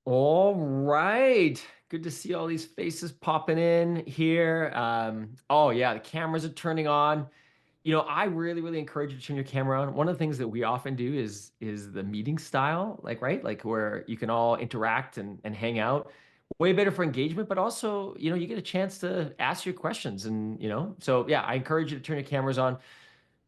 All right. Good to see all these faces popping in here. Oh yeah, the cameras are turning on. I really encourage you to turn your camera on. One of the things that we often do is the meeting style, like right, like where you can all interact and hang out. Way better for engagement, but also, you get a chance to ask your questions so yeah, I encourage you to turn your cameras on.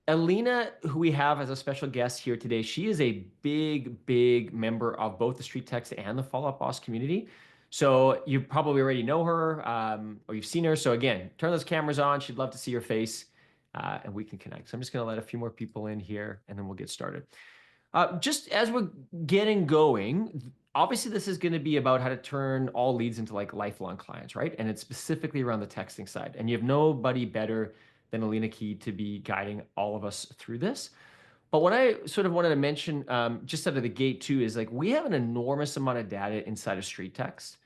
Elena, who we have as a special guest here today, she is a big member of both the Street Text and the Follow Up Boss community. So you probably already know her or you've seen her. So again, turn those cameras on. She'd love to see your face and we can connect. So I'm just going to let a few more people in here and then we'll get started. Just as we're getting going, obviously this is going to be about how to turn all leads into like lifelong clients, right? And it's specifically around the texting side. And you have nobody better than Elena Key to be guiding all of us through this. But what I sort of wanted to mention just out of the gate too is like we have an enormous amount of data inside of StreetText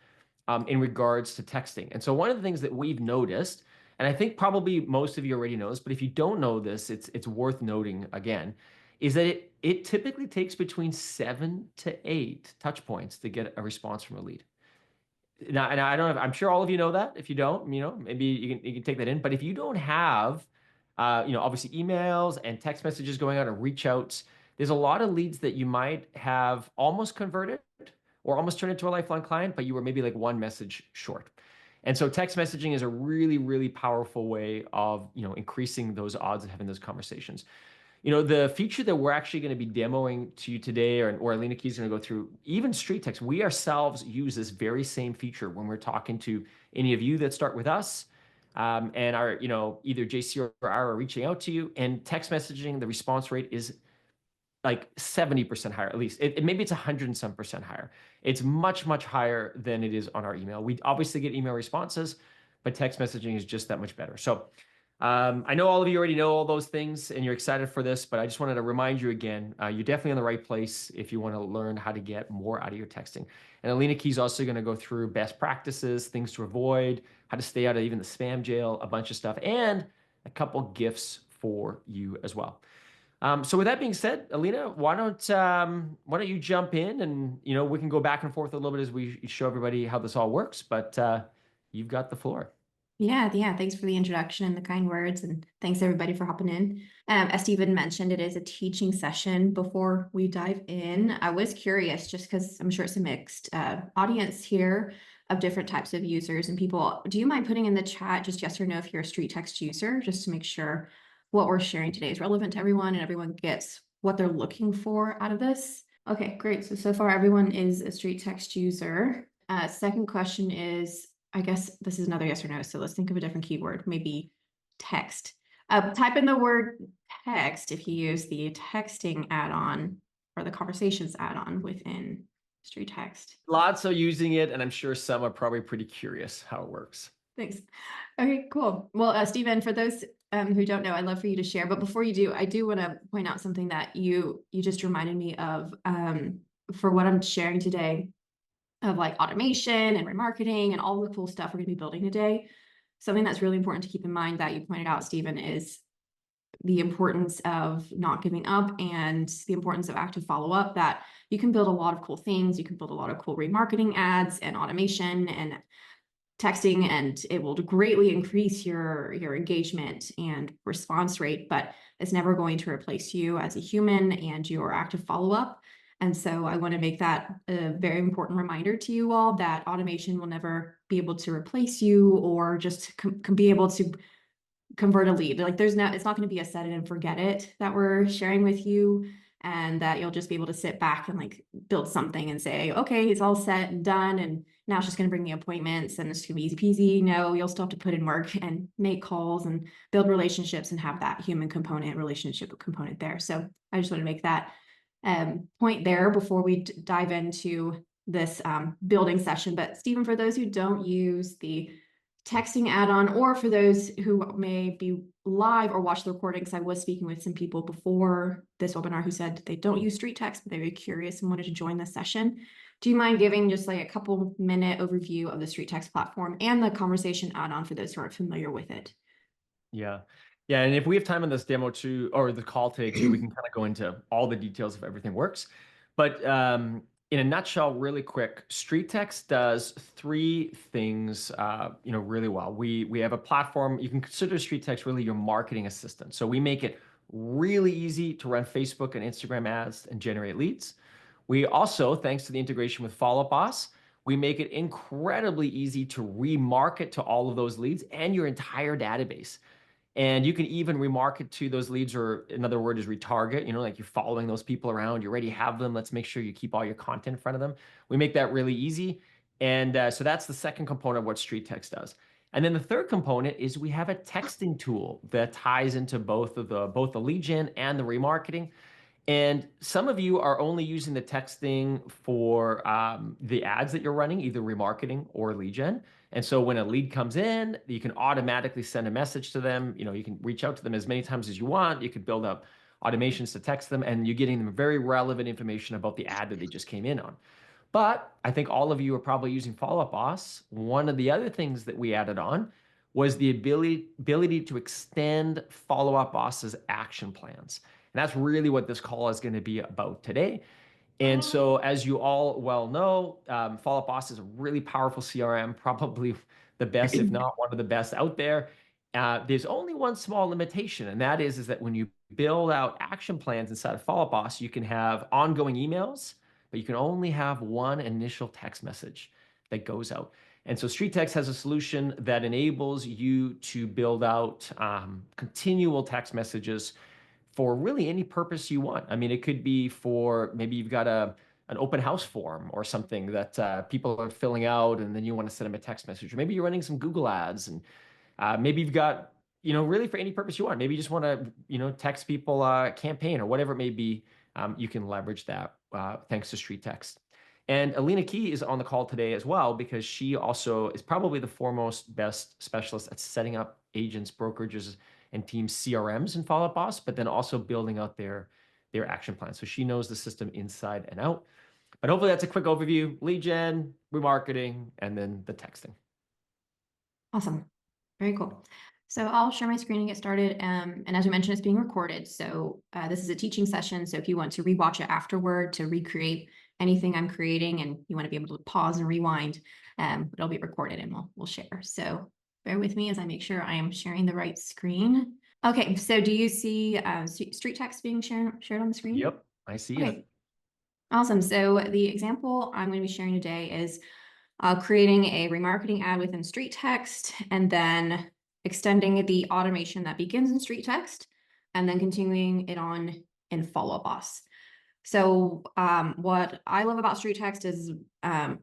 in regards to texting. And so one of the things that we've noticed, and I think probably most of you already know this, but if you don't know this, it's worth noting again, is that it typically takes between 7 to 8 touch points to get a response from a lead. Now, and I don't know, I'm sure all of you know that. If you don't, maybe you can take that in. But if you don't have, obviously emails and text messages going out and reach outs, there's a lot of leads that you might have almost converted or almost turned into a lifelong client, but you were maybe like one message short. And so text messaging is a really powerful way of, increasing those odds of having those conversations. The feature that we're actually going to be demoing to you today, or Elena Key is going to go through, even StreetText, we ourselves use this very same feature when we're talking to any of you that start with us and are, either JC or I are reaching out to you. And text messaging, the response rate is like 70% higher, at least. Maybe it's 100 and some percent higher. It's much higher than it is on our email. We obviously get email responses, but text messaging is just that much better. So I know all of you already know all those things and you're excited for this, but I just wanted to remind you again, you're definitely in the right place if you want to learn how to get more out of your texting. And Elena Key's also going to go through best practices, things to avoid, how to stay out of even the spam jail, a bunch of stuff, and a couple gifts for you as well. So with that being said, Elena, why don't you jump in and we can go back and forth a little bit as we show everybody how this all works, but you've got the floor. Yeah. Thanks for the introduction and the kind words, and thanks everybody for hopping in. As Stephen mentioned, it is a teaching session. Before we dive in, I was curious, just because I'm sure it's a mixed audience here of different types of users and people. Do you mind putting in the chat just yes or no if you're a StreetText user, just to make sure what we're sharing today is relevant to everyone and everyone gets what they're looking for out of this? Okay, great. So far everyone is a StreetText user. Second question is, I guess this is another yes or no, so let's think of a different keyword, maybe text. Type in the word text if you use the texting add-on or the conversations add-on within StreetText. Lots are using it, and I'm sure some are probably pretty curious how it works. Thanks. Okay, cool. Well, Stephen, for those who don't know, I'd love for you to share. But before you do, I do want to point out something that you just reminded me of for what I'm sharing today, of like automation and remarketing and all the cool stuff we're going to be building today. Something that's really important to keep in mind that you pointed out, Stephen, is the importance of not giving up and the importance of active follow-up, that you can build a lot of cool things. You can build a lot of cool remarketing ads and automation and texting, and it will greatly increase your engagement and response rate, but it's never going to replace you as a human and your active follow-up. And so I want to make that a very important reminder to you all that automation will never be able to replace you or just be able to convert a lead. Like it's not going to be a set it and forget it that we're sharing with you, and that you'll just be able to sit back and like build something and say, okay, it's all set and done, and now it's just going to bring me appointments and it's going to be easy peasy. No, you'll still have to put in work and make calls and build relationships and have that human component, relationship component there. So I just want to make that point there before we dive into this building session. But Stephen, for those who don't use the texting add-on, or for those who may be live or watch the recordings, I was speaking with some people before this webinar who said they don't use StreetText, but they're very curious and wanted to join the session. Do you mind giving just like a couple minute overview of the StreetText platform and the conversation add-on for those who aren't familiar with it? Yeah. And if we have time in this demo too, or the call today too, we can kind of go into all the details of everything works. But In a nutshell, really quick, StreetText does three things, really well. We have a platform. You can consider StreetText really your marketing assistant. So we make it really easy to run Facebook and Instagram ads and generate leads. We also, thanks to the integration with Follow Up Boss, we make it incredibly easy to remarket to all of those leads and your entire database. And you can even remarket to those leads, or another word is retarget, like you're following those people around, you already have them. Let's make sure you keep all your content in front of them. We make that really easy. And so that's the second component of what StreetText does. And then the third component is we have a texting tool that ties into both the lead gen and the remarketing. And some of you are only using the texting for the ads that you're running, either remarketing or lead gen. And so when a lead comes in, you can automatically send a message to them. You can reach out to them as many times as you want. You could build up automations to text them, and you're getting them very relevant information about the ad that they just came in on. But I think all of you are probably using Follow Up Boss. One of the other things that we added on was the ability to extend Follow Up Boss's action plans. And that's really what this call is going to be about today. And so, as you all well know, Follow Up Boss is a really powerful CRM, probably the best, if not one of the best out there. There's only one small limitation, and that is that when you build out action plans inside of Follow Up Boss, you can have ongoing emails, but you can only have one initial text message that goes out. And so StreetText has a solution that enables you to build out continual text messages for really any purpose you want. I mean, it could be for maybe you've got an open house form or something that people are filling out, and then you want to send them a text message. Or maybe you're running some Google ads, and maybe you've got, really for any purpose you want. Maybe you just want to, text people a campaign or whatever it may be. You can leverage that thanks to StreetText. And Elena Key is on the call today as well, because she also is probably the foremost best specialist at setting up agents, brokerages, and teams CRMs in Follow Up Boss, but then also building out their action plan. So she knows the system inside and out. But hopefully that's a quick overview: lead gen, remarketing, and then the texting. Awesome. Very cool. So I'll share my screen and get started. And as we mentioned, it's being recorded. So this is a teaching session. So if you want to rewatch it afterward to recreate anything I'm creating, and you want to be able to pause and rewind, it'll be recorded and we'll share. So bear with me as I make sure I am sharing the right screen. Okay, so do you see StreetText being shared on the screen? Yep, I see Okay. it. Awesome. So the example I'm going to be sharing today is creating a remarketing ad within StreetText, and then extending the automation that begins in StreetText, and then continuing it on in Follow Up Boss. So what I love about StreetText is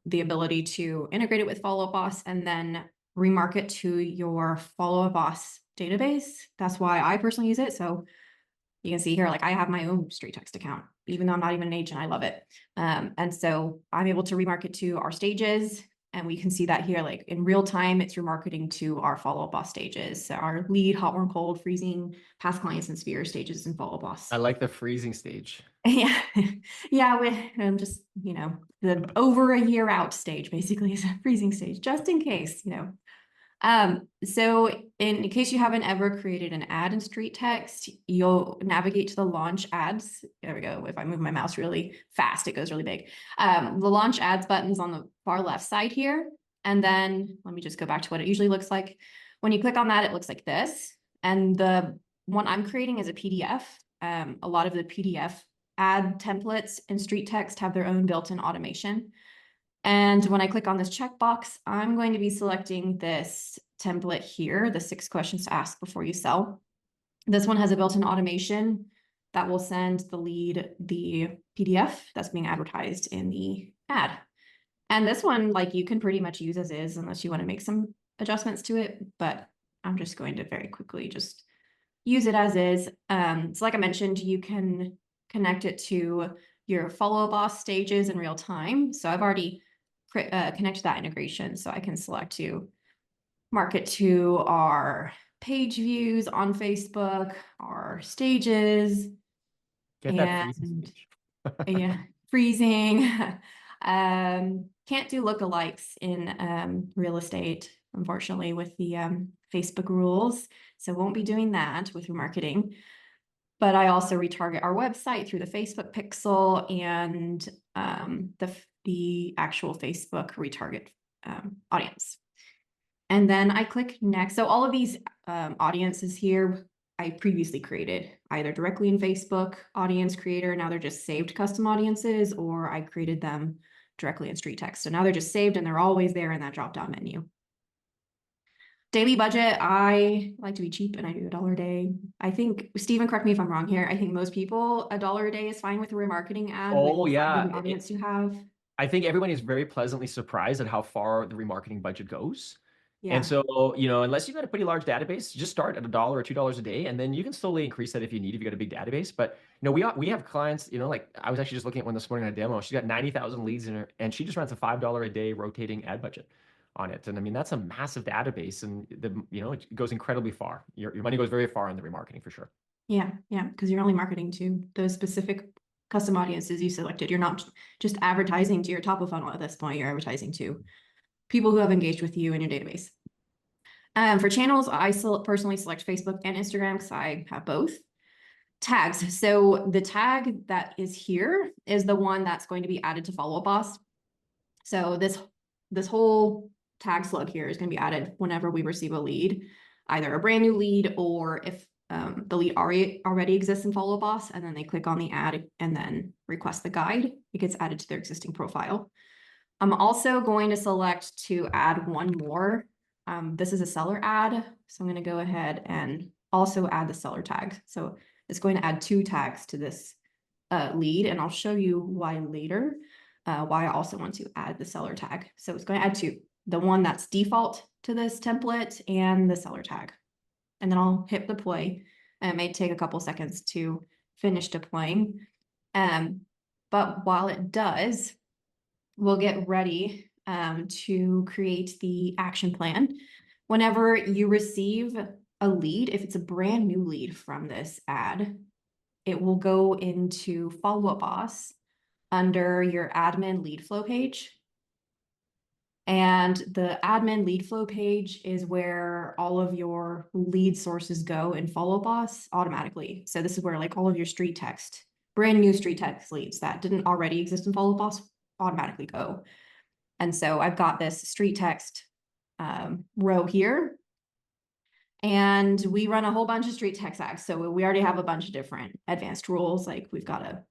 the ability to integrate it with Follow Up Boss and then remarket to your Follow Up Boss database. That's why I personally use it. So you can see here, like I have my own StreetText account, even though I'm not even an agent. I love it. And so I'm able to remarket to our stages, and we can see that here, like in real time, it's remarketing to our Follow Up Boss stages. So our lead, hot, warm, cold, freezing, past clients, and sphere stages in Follow Up Boss. I like the freezing stage. Yeah, yeah, I'm just, the over a year out stage basically is a freezing stage, just in case, So in case you haven't ever created an ad in StreetText, you'll navigate to the launch ads. There we go. If I move my mouse really fast, it goes really big. The launch ads button's on the far left side here. And then let me just go back to what it usually looks like. When you click on that, it looks like this. And the one I'm creating is a PDF. A lot of the PDF ad templates in StreetText have their own built-in automation. And when I click on this checkbox, I'm going to be selecting this template here, the 6 questions to ask before you sell. This one has a built-in automation that will send the lead the PDF that's being advertised in the ad. And this one, like, you can pretty much use as is unless you want to make some adjustments to it, but I'm just going to very quickly just use it as is. So like I mentioned, you can connect it to your Follow Up Boss stages in real time. So I've already connected that integration. So I can select to market to our page views on Facebook, our stages, Get that freezing and stage. yeah, freezing. Can't do lookalikes in real estate, unfortunately, with the Facebook rules. So won't be doing that with remarketing. But I also retarget our website through the Facebook pixel and the the actual Facebook retarget audience. And then I click next. So all of these audiences here, I previously created either directly in Facebook audience creator. Now they're just saved custom audiences, or I created them directly in StreetText. So now they're just saved and they're always there in that drop-down menu. Daily budget, I like to be cheap and I do $1 a day. I think, Stephen, correct me if I'm wrong here. I think most people, $1 a day is fine with a remarketing ad with Oh the size of yeah. the audience you have. I think everybody is very pleasantly surprised at how far the remarketing budget goes. And Yeah. so, unless you've got a pretty large database, just start at $1 or $2 a day, and then you can slowly increase that if you need, if you got a big database. But we have clients, like I was actually just looking at one this morning on a demo. She's got 90,000 leads in her, and she just runs a $5 a day rotating ad budget on it. And I mean, that's a massive database, and it goes incredibly far. Your money goes very far in the remarketing for sure. Yeah, yeah, because you're only marketing to those specific custom audiences you selected. You're not just advertising to your top of funnel at this point. You're advertising to people who have engaged with you in your database. For channels, I personally select Facebook and Instagram because I have both. Tags. So the tag that is here is the one that's going to be added to Follow Up Boss. So this whole tag slug here is going to be added whenever we receive a lead, either a brand new lead, or if the lead already exists in Follow Up Boss, and then they click on the ad and then request the guide, it gets added to their existing profile. I'm also going to select to add one more. This is a seller ad, so I'm going to go ahead and also add the seller tag. So it's going to add 2 tags to this lead, and I'll show you why later, why I also want to add the seller tag. So it's going to add 2, the one that's default to this template and the seller tag. And then I'll hit deploy. And it may take a couple seconds to finish deploying. But while it does, we'll get ready to create the action plan. Whenever you receive a lead, if it's a brand new lead from this ad, it will go into Follow Up Boss under your admin lead flow page. And the admin lead flow page is where all of your lead sources go in Follow Up Boss automatically. So this is where like all of your StreetText, brand new StreetText leads that didn't already exist in Follow Up Boss automatically go. And so I've got this StreetText row here. And we run a whole bunch of StreetText ads. So we already have a bunch of different advanced rules. Like we've got a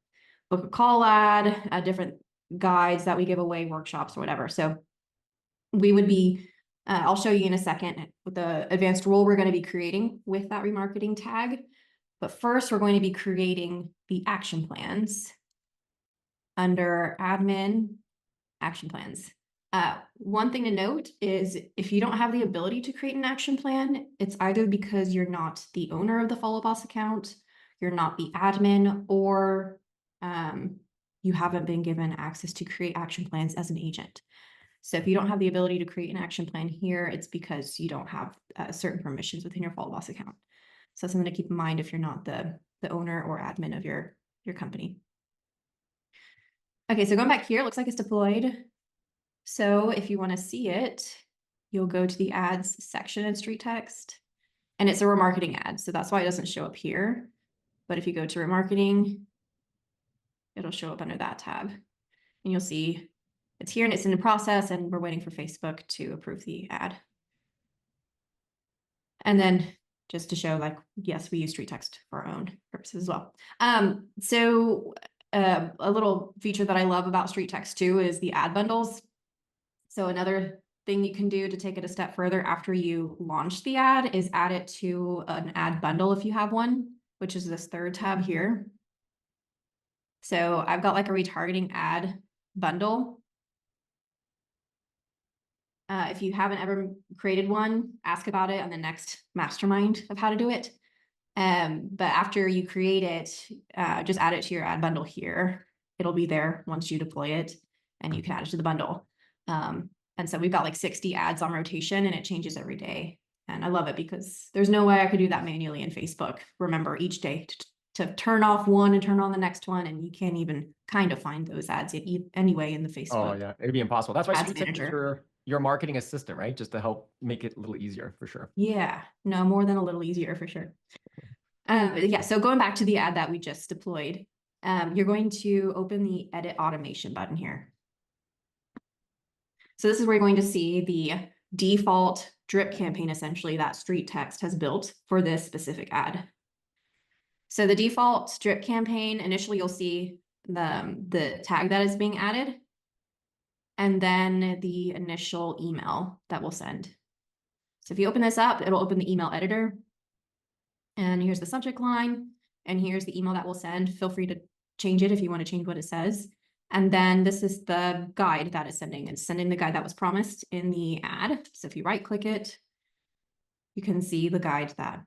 book a call ad, different guides that we give away, workshops or whatever. So we would be, I'll show you in a second with the advanced rule we're going to be creating with that remarketing tag. But first, we're going to be creating the action plans under admin action plans. One thing to note is if you don't have the ability to create an action plan, it's either because you're not the owner of the Follow Boss account, you're not the admin, or you haven't been given access to create action plans as an agent. So if you don't have the ability to create an action plan here, it's because you don't have certain permissions within your Follow Boss account. So that's something to keep in mind if you're not the owner or admin of your company. Okay, so going back here, it looks like it's deployed. So if you want to see it, you'll go to the ads section in StreetText, and it's a remarketing ad. So that's why it doesn't show up here. But if you go to remarketing, it'll show up under that tab, and you'll see it's here and it's in the process, and we're waiting for Facebook to approve the ad. And then just to show like, yes, we use StreetText for our own purposes as well. A little feature that I love about StreetText too is the ad bundles. So another thing you can do to take it a step further after you launch the ad is add it to an ad bundle if you have one, which is this third tab here. So I've got like a retargeting ad bundle. If you haven't ever created one, ask about it on the next mastermind of how to do it. But after you create it, just add it to your ad bundle here. It'll be there once you deploy it, and you can add it to the bundle. And so we've got like 60 ads on rotation, and it changes every day. And I love it because there's no way I could do that manually in Facebook. Remember each day to turn off one and turn on the next one, and you can't even kind of find those ads anyway in the Facebook. Oh yeah, it'd be impossible. That's why Ads StreetText is manager. your marketing assistant, right? Just to help make it a little easier for sure. Yeah, no, more than a little easier for sure. Yeah, so going back to the ad that we just deployed, you're going to open the edit automation button here. So this is where you're going to see the default drip campaign, essentially, that StreetText has built for this specific ad. So the default drip campaign, initially you'll see the tag that is being added, and then the initial email that we'll send. So if you open this up, it'll open the email editor. And here's the subject line. And here's the email that we'll send. Feel free to change it if you want to change what it says. And then this is the guide that it's sending. It's sending the guide that was promised in the ad. So if you right click it, you can see the guide that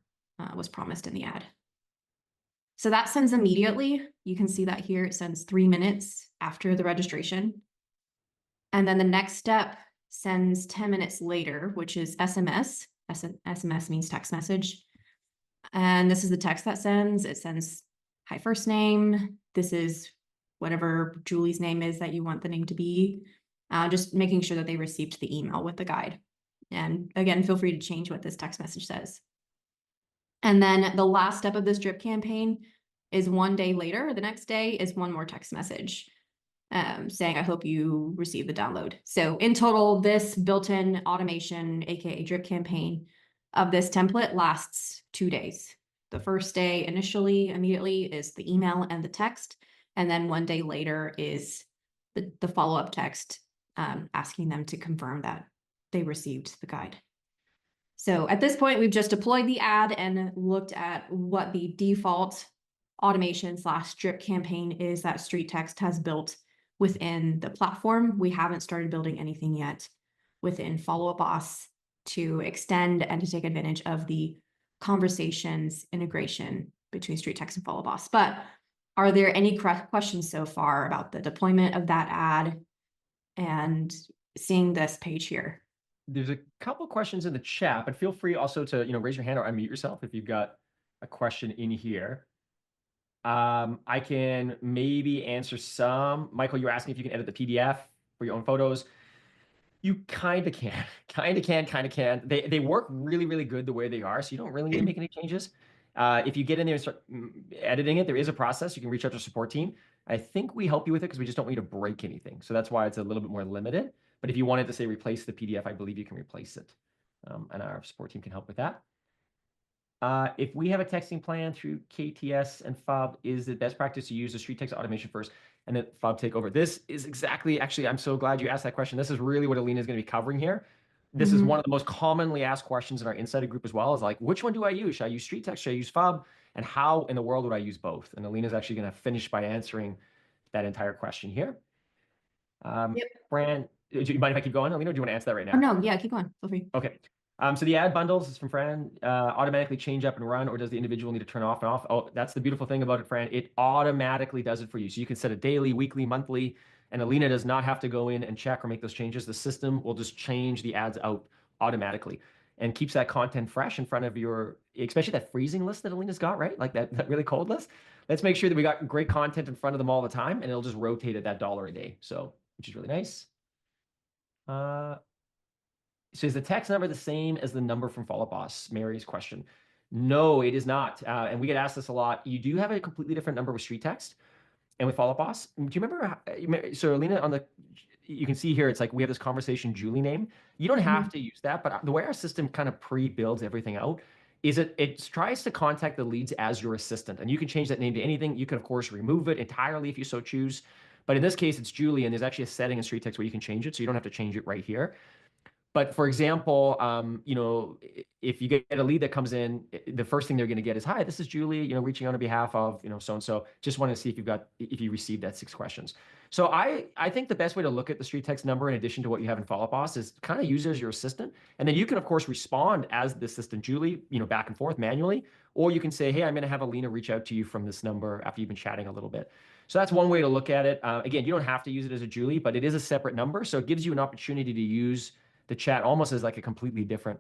was promised in the ad. So that sends immediately. You can see that here. It sends 3 minutes after the registration. And then the next step sends 10 minutes later, which is SMS. SMS means text message. And this is the text that sends. It sends, hi, first name. This is whatever Julie's name is that you want the name to be. Just making sure that they received the email with the guide. And again, feel free to change what this text message says. And then the last step of this drip campaign is 1 day later. The next day is one more text message saying, I hope you receive the download. So in total, this built-in automation, AKA drip campaign of this template lasts 2 days. The first day immediately is the email and the text. And then 1 day later is the follow-up text asking them to confirm that they received the guide. So at this point, we've just deployed the ad and looked at what the default automation / drip campaign is that StreetText has built within the platform. We haven't started building anything yet within Follow Up Boss to extend and to take advantage of the conversations integration between StreetText and Follow Up Boss. But are there any questions so far about the deployment of that ad and seeing this page here? There's a couple questions in the chat, but feel free also to raise your hand or unmute yourself if you've got a question in here. I can maybe answer some. Michael, you're asking if you can edit the PDF for your own photos. You kind of can, kind of can. They work really, really good the way they are, so you don't really need to make any changes. If you get in there and start editing it, there is a process. You can reach out to the support team. I think we help you with it because we just don't want you to break anything. So that's why it's a little bit more limited. But if you wanted to say replace the PDF, I believe you can replace it. And our support team can help with that. If we have a texting plan through KTS and FOB, is it best practice to use the StreetText automation first and then FOB take over? This is exactly, actually, I'm so glad you asked that question. This is really what Elena is going to be covering here. This is one of the most commonly asked questions in our insider group as well, is like, which one do I use? Should I use StreetText? Should I use FOB? And how in the world would I use both? And Elena is actually going to finish by answering that entire question here. Yep. Fran, do you mind if I keep going, Elena, or do you want to answer that right now? Oh, no, yeah, keep going. Feel free. Okay. So the ad bundles is from Fran, automatically change up and run, or does the individual need to turn off and off? Oh, that's the beautiful thing about it, Fran. It automatically does it for you. So you can set a daily, weekly, monthly, and Elena does not have to go in and check or make those changes. The system will just change the ads out automatically and keeps that content fresh in front of your, especially that freezing list that Elena's got, right? Like that really cold list. Let's make sure that we got great content in front of them all the time, and it'll just rotate at that $1 a day. So, which is really nice. So is the text number the same as the number from Follow Up Boss? Mary's question. No, it is not. And we get asked this a lot. You do have a completely different number with StreetText and with Follow Up Boss. Do you remember? So Elena, you can see here, it's like we have this conversation Julie name. You don't have to use that, but the way our system kind of pre-builds everything out is it tries to contact the leads as your assistant. And you can change that name to anything. You can, of course, remove it entirely if you so choose. But in this case, it's Julie, and there's actually a setting in StreetText where you can change it, so you don't have to change it right here. But for example, if you get a lead that comes in, the first thing they're going to get is, "Hi, this is Julie, reaching out on behalf of, so and so. Just want to see if you received that 6 questions." So I think the best way to look at the StreetText number, in addition to what you have in Follow Up Boss, is kind of use it as your assistant, and then you can of course respond as the assistant Julie, back and forth manually, or you can say, "Hey, I'm going to have Alina reach out to you from this number after you've been chatting a little bit." So that's one way to look at it. Again, you don't have to use it as a Julie, but it is a separate number, so it gives you an opportunity to use the chat almost as like a completely different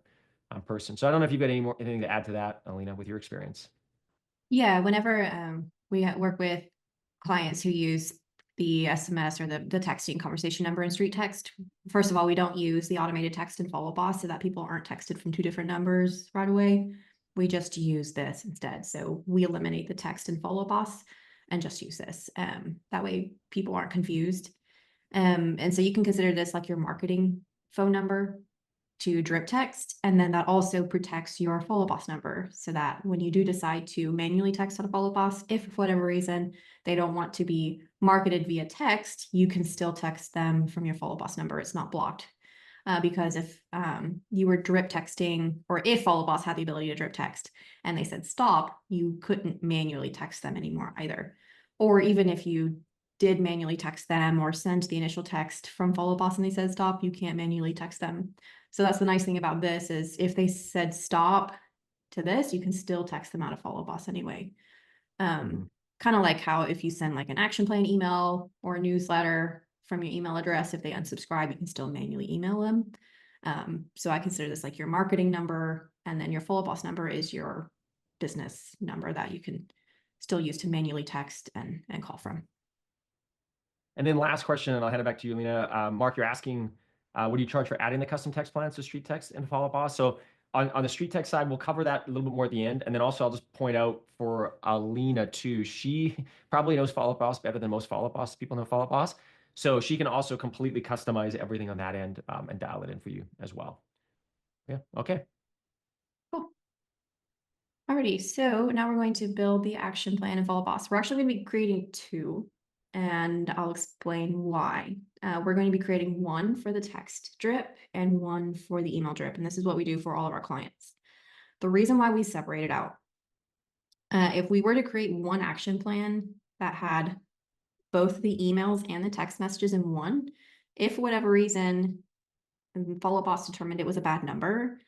person. So I don't know if you've got anything to add to that, Alina, with your experience. Yeah, whenever we work with clients who use the SMS or the texting conversation number in StreetText, first of all, we don't use the automated text and Follow Boss so that people aren't texted from 2 different numbers right away. We just use this instead. So we eliminate the text and Follow Boss and just use this. That way people aren't confused. And so you can consider this like your marketing phone number to drip text. And then that also protects your follow boss number so that when you do decide to manually text on a follow boss, if for whatever reason they don't want to be marketed via text, you can still text them from your follow boss number. It's not blocked. Because if you were drip texting, or if follow boss had the ability to drip text and they said stop, you couldn't manually text them anymore either. Or even if you did manually text them or send the initial text from follow boss and they said stop, you can't manually text them. So that's the nice thing about this is if they said stop to this, you can still text them out of follow boss anyway. Mhm. Kind of like how if you send like an action plan email or a newsletter from your email address, if they unsubscribe, you can still manually email them. So I consider this like your marketing number, and then your follow boss number is your business number that you can still use to manually text and call from. And then last question, and I'll hand it back to you, Lena. Mark, you're asking, what do you charge for adding the custom text plans to StreetText and Follow Boss? So on the StreetText side, we'll cover that a little bit more at the end. And then also I'll just point out for Elena too, she probably knows Follow Boss better than most Follow Boss people know Follow Boss. So she can also completely customize everything on that end and dial it in for you as well. Yeah, okay. Cool. Alrighty, so now we're going to build the action plan in Follow Boss. We're actually going to be creating two, and I'll explain why. We're going to be creating one for the text drip and one for the email drip, and this is what we do for all of our clients. The reason why we separate it out, if we were to create one action plan that had both the emails and the text messages in one, if for whatever reason Follow Boss determined it was a bad number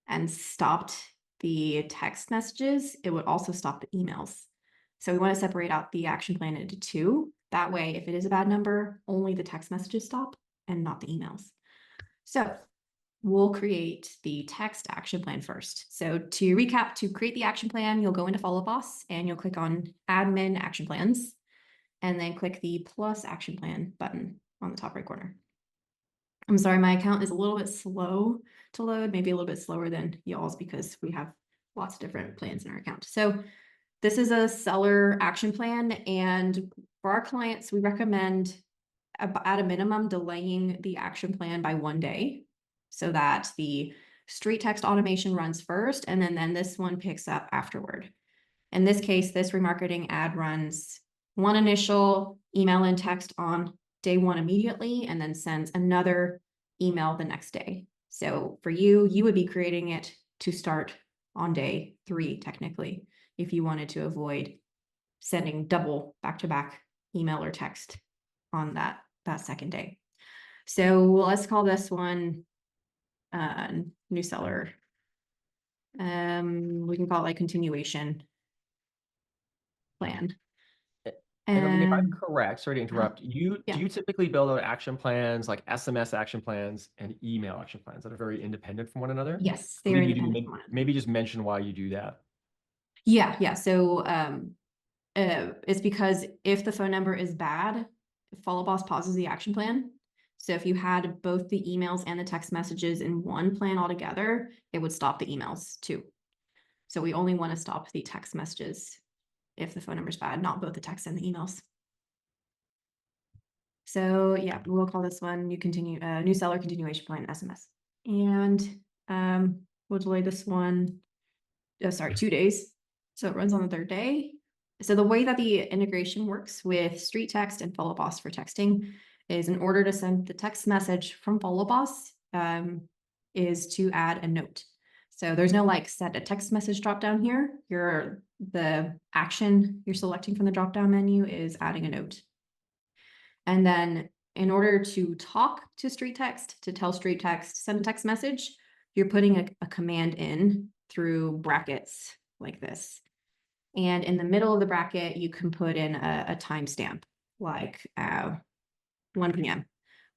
and stopped the text messages, it would also stop the emails. So we want to separate out the action plan into two. That way, if it is a bad number, only the text messages stop and not the emails. So we'll create the text action plan first. So to recap, to create the action plan, you'll go into Follow Boss and you'll click on Admin Action Plans, and then click the plus action plan button on the top right corner. I'm sorry, my account is a little bit slow to load, maybe a little bit slower than y'all's because we have lots of different plans in our account. So this is a seller action plan, and for our clients, we recommend at a minimum delaying the action plan by 1 day so that the StreetText automation runs first, and then this one picks up afterward. In this case, this remarketing ad runs one initial email and text on day one immediately, and then sends another email the next day. So for you, you would be creating it to start on day 3, technically, if you wanted to avoid sending double back-to-back email or text on that second day. So let's call this one new seller. We can call it like continuation plan. And Alina, if I'm And correct, sorry to interrupt, do yeah, you typically build out action plans like SMS action plans and email action plans that are very independent from one another? yes, I they are believe you do. independent from one another. Maybe just mention why you do that. Yeah. So it's because if the phone number is bad, Follow Boss pauses the action plan. So if you had both the emails and the text messages in one plan altogether, it would stop the emails too. So we only want to stop the text messages if the phone number is bad, not both the text and the emails. So yeah, we'll call this one new seller continuation plan SMS. And we'll delay this one, 2 days. So it runs on the third day. So the way that the integration works with StreetText and Follow Boss for texting is in order to send the text message from Follow Boss is to add a note. So there's no like set a text message drop down here. The action you're selecting from the drop down menu is adding a note. And then in order to talk to StreetText, to tell StreetText, send a text message, you're putting a command in through brackets like this. And in the middle of the bracket, you can put in a timestamp like 1 p.m.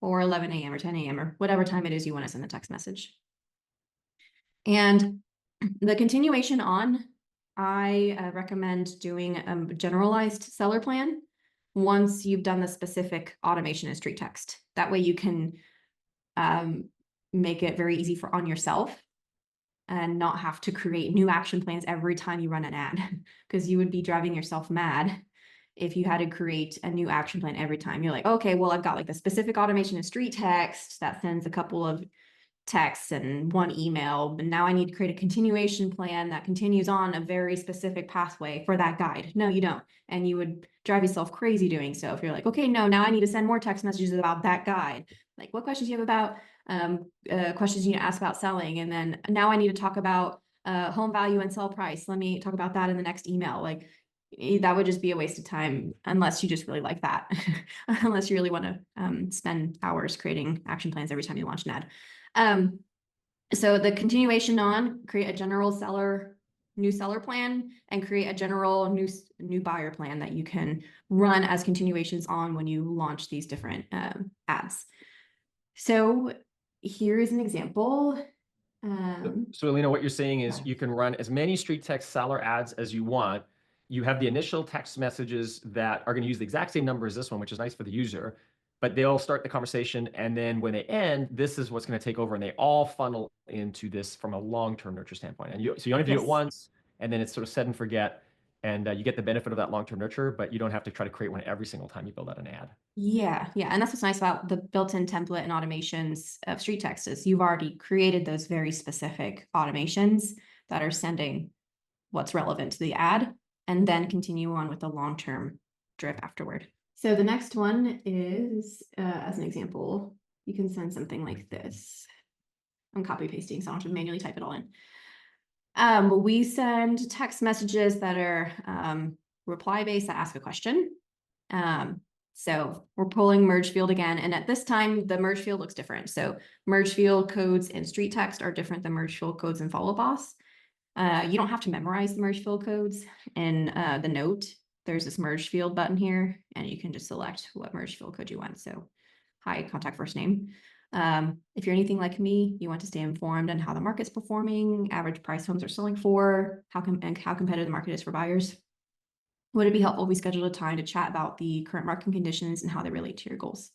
or 11 a.m. or 10 a.m. or whatever time it is you want to send a text message. And the continuation on, I recommend doing a generalized seller plan once you've done the specific automation in StreetText. That way you can make it very easy on yourself and not have to create new action plans every time you run an ad because you would be driving yourself mad if you had to create a new action plan every time. You're like, okay, well, I've got like the specific automation in StreetText that sends a couple of texts and one email, but now I need to create a continuation plan that continues on a very specific pathway for that guide. No, you don't. And you would drive yourself crazy doing so if you're like, okay, no, now I need to send more text messages about that guide. Like, what questions do you have about questions you need to ask about selling? And then now I need to talk about home value and sell price. Let me talk about that in the next email. Like, that would just be a waste of time unless you just really like that. Unless you really want to spend hours creating action plans every time you launch an ad. So the continuation on, create a general new seller plan, and create a general new buyer plan that you can run as continuations on when you launch these different ads. So here is an example. So Elena, what you're saying is you can run as many StreetText seller ads as you want. You have the initial text messages that are going to use the exact same number as this one, which is nice for the user, but they'll start the conversation. And then when they end, this is what's going to take over. And they all funnel into this from a long-term nurture standpoint. And so you only have to do it Yes. once, and then it's sort of set and forget. And you get the benefit of that long-term nurture, but you don't have to try to create one every single time you build out an ad. Yeah, and that's what's nice about the built-in template and automations of StreetText is you've already created those very specific automations that are sending what's relevant to the ad, and then continue on with the long-term drip afterward. So the next one is, as an example, you can send something like this. I'm copy pasting, so I don't have to manually type it all in. We send text messages that are reply based that ask a question. So we're pulling merge field again. And at this time, the merge field looks different. So merge field codes in StreetText are different than merge field codes in Follow Boss. You don't have to memorize the merge field codes. In the note, there's this merge field button here, and you can just select what merge field code you want. So hi, contact first name. If you're anything like me, you want to stay informed on how the market's performing, average price homes are selling for, how competitive the market is for buyers. Would it be helpful if we scheduled a time to chat about the current market conditions and how they relate to your goals?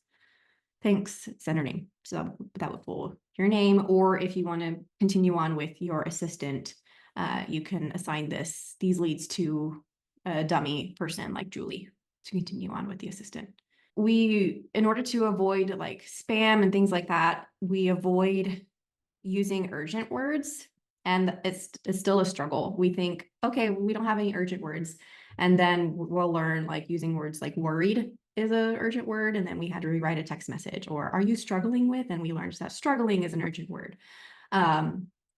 Thanks, send her name. So that would pull your name, or if you want to continue on with your assistant, you can assign these leads to a dummy person like Julie to continue on with the assistant. In order to avoid like spam and things like that, we avoid using urgent words, and it's still a struggle. We think, okay, we don't have any urgent words. And then we'll learn like using words like worried is an urgent word. And then we had to rewrite a text message, or are you struggling with? And we learned that struggling is an urgent word.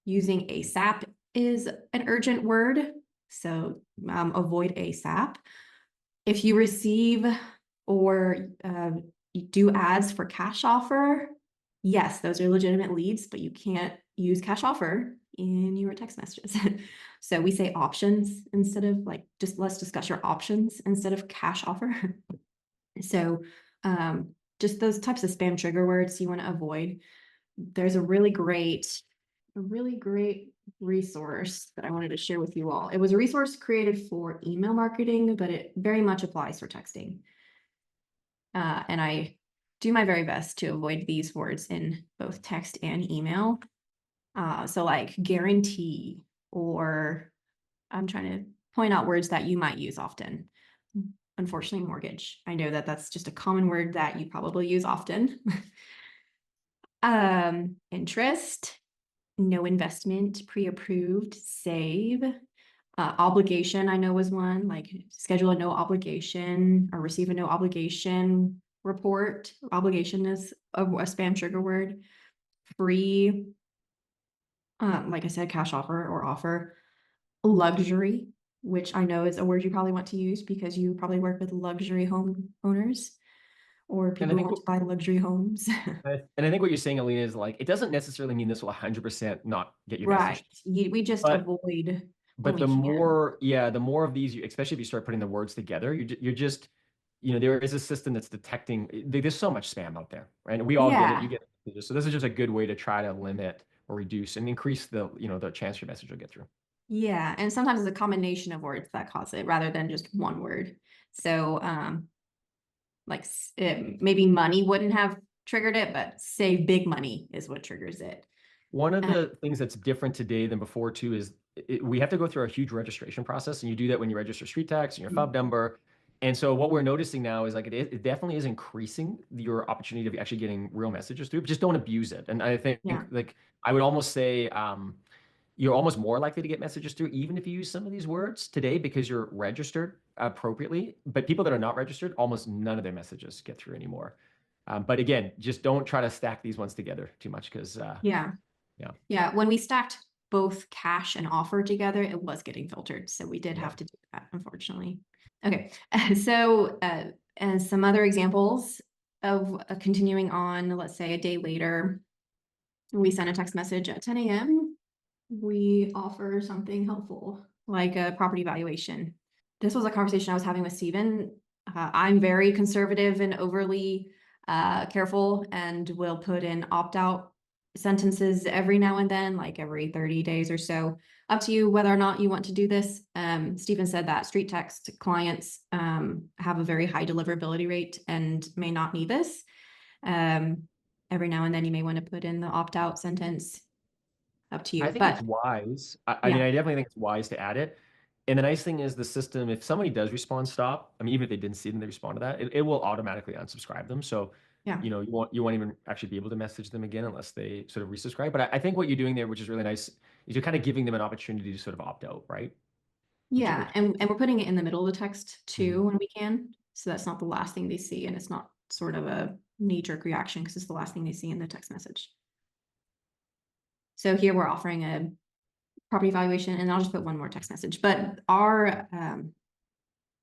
Using ASAP is an urgent word. So avoid ASAP. If you receive or do ads for cash offer, yes, those are legitimate leads, but you can't use cash offer in your text messages. So we say options instead of like, just let's discuss your options instead of cash offer. So just those types of spam trigger words you want to avoid. There's a really great resource that I wanted to share with you all. It was a resource created for email marketing, but it very much applies for texting. And I do my very best to avoid these words in both text and email. So like guarantee, or I'm trying to point out words that you might use often. Unfortunately, mortgage. I know that that's just a common word that you probably use often. Interest, no investment, pre-approved, save. Obligation, I know was one, like schedule a no obligation or receive a no obligation report. Obligation is a spam trigger word. Free, like I said, cash offer or offer. Luxury, which I know is a word you probably want to use because you probably work with luxury home owners or And I people who think want to buy luxury homes. and I think what you're saying, Alina, is like it doesn't necessarily mean this will 100% not get your Right. message. We just But avoid when but we the can. more, yeah, the more of these, especially if you start putting the words together, you're just, there is a system that's detecting. There's so much spam out there, right? And we all get it. You Yeah. get it. So this is just a good way to try to limit or reduce and increase the chance your message will get through. Yeah. And sometimes it's a combination of words that cause it rather than just one word. So like maybe money wouldn't have triggered it, but say big money is what triggers it. One of Uh, the things that's different today than before too is we have to go through a huge registration process, and you do that when you register StreetText and your phone number. And so what we're noticing now is like it definitely is increasing your opportunity of actually getting real messages through, but just don't abuse it. And I think Yeah. like I would almost say you're almost more likely to get messages through even if you use some of these words today because you're registered appropriately. But people that are not registered, almost none of their messages get through anymore. But again, just don't try to stack these ones together too much because Yeah. yeah, Yeah. When we stacked both cash and offer together, it was getting filtered. So we did yeah. have to do that, unfortunately. Okay. So, and some other examples of continuing on, let's say a day later, we sent a text message at 10 a.m. We offer something helpful, like a property valuation. This was a conversation I was having with Steven. I'm very conservative and overly careful and will put in opt-out sentences every now and then, like every 30 days or so. Up to you whether or not you want to do this. Steven said that StreetText clients have a very high deliverability rate and may not need this. Um, every now and then you may want to put in the opt-out sentence, up to I you. think it's But wise. I mean, yeah, I definitely think it's wise to add it. And the nice thing is the system, if somebody does respond stop, I mean, even if they didn't see them, they respond to that, it will automatically unsubscribe them. So, yeah. you won't even actually be able to message them again unless they sort of resubscribe. But I think what you're doing there, which is really nice, is you're kind of giving them an opportunity to sort of opt out, right? Which Yeah, and we're putting it in the middle of the text Mhm. too when we can. So that's not the last thing they see, and it's not sort of a knee-jerk reaction because it's the last thing they see in the text message. So here we're offering a property evaluation, and I'll just put one more text message. But our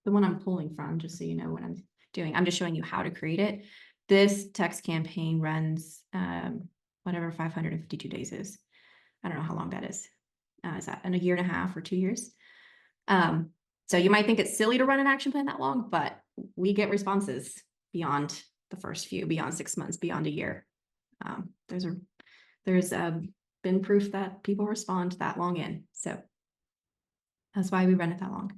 the one I'm pulling from, just so you know what I'm doing, I'm just showing you how to create it. This text campaign runs whatever 552 days is. I don't know how long that is. Is that in a year and a half or 2 years? Um, so you might think it's silly to run an action plan that long, but we get responses beyond the first few, beyond 6 months, beyond a year. There's been proof that people respond that long in. So that's why we run it that long.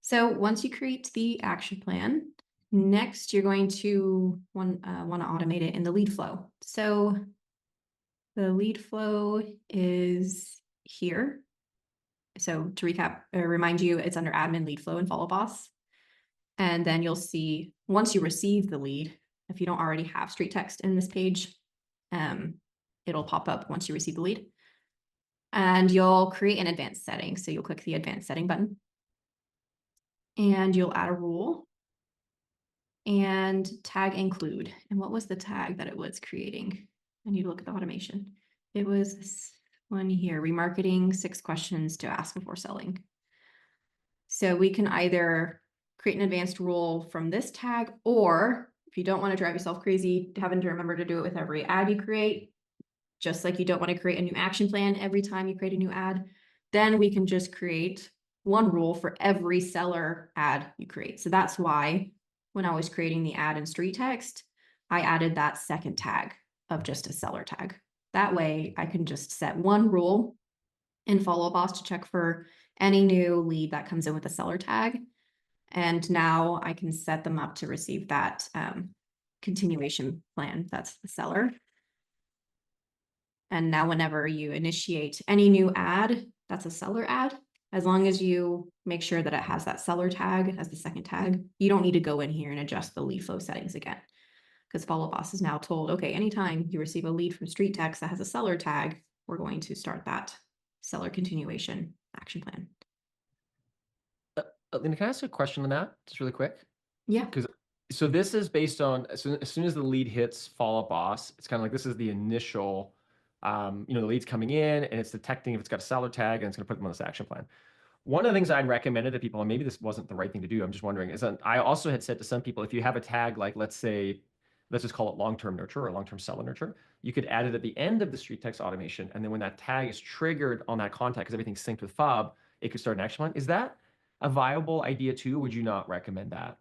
So once you create the action plan, next you're going to want to automate it in the lead flow. So the lead flow is here. So to recap or remind you, it's under admin, lead flow, and follow boss. And then you'll see once you receive the lead, if you don't already have StreetText in this page, um, it'll pop up once you receive the lead. And you'll create an advanced setting. So you'll click the advanced setting button and you'll add a rule and tag include. And what was the tag that it was creating? I need to look at the automation. It was this one here, remarketing 6 questions to ask before selling. So we can either create an advanced rule from this tag, or if you don't want to drive yourself crazy, having to remember to do it with every ad you create, just like you don't want to create a new action plan every time you create a new ad, then we can just create one rule for every seller ad you create. So that's why when I was creating the ad in StreetText, I added that second tag of just a seller tag. That way I can just set one rule and follow boss to check for any new lead that comes in with a seller tag. And now I can set them up to receive that continuation plan. That's the seller. And now whenever you initiate any new ad, that's a seller ad. As long as you make sure that it has that seller tag as the second tag, you don't need to go in here and adjust the lead flow settings again. Because Follow Boss is now told, okay, anytime you receive a lead from StreetText that has a seller tag, we're going to start that seller continuation action plan. Lena, can I ask a question on that just really quick? Yeah. Because so this is based on as soon as the lead hits follow boss, it's kind of like this is the initial, the lead's coming in and it's detecting if it's got a seller tag and it's going to put them on this action plan. One of the things I'd recommended to people, and maybe this wasn't the right thing to do, I'm just wondering, is that I also had said to some people, if you have a tag like, let's just call it long-term nurture or long-term seller nurture, you could add it at the end of the street text automation. And then when that tag is triggered on that contact, because everything's synced with fob, it could start an action plan. Is that a viable idea too? Would you not recommend that?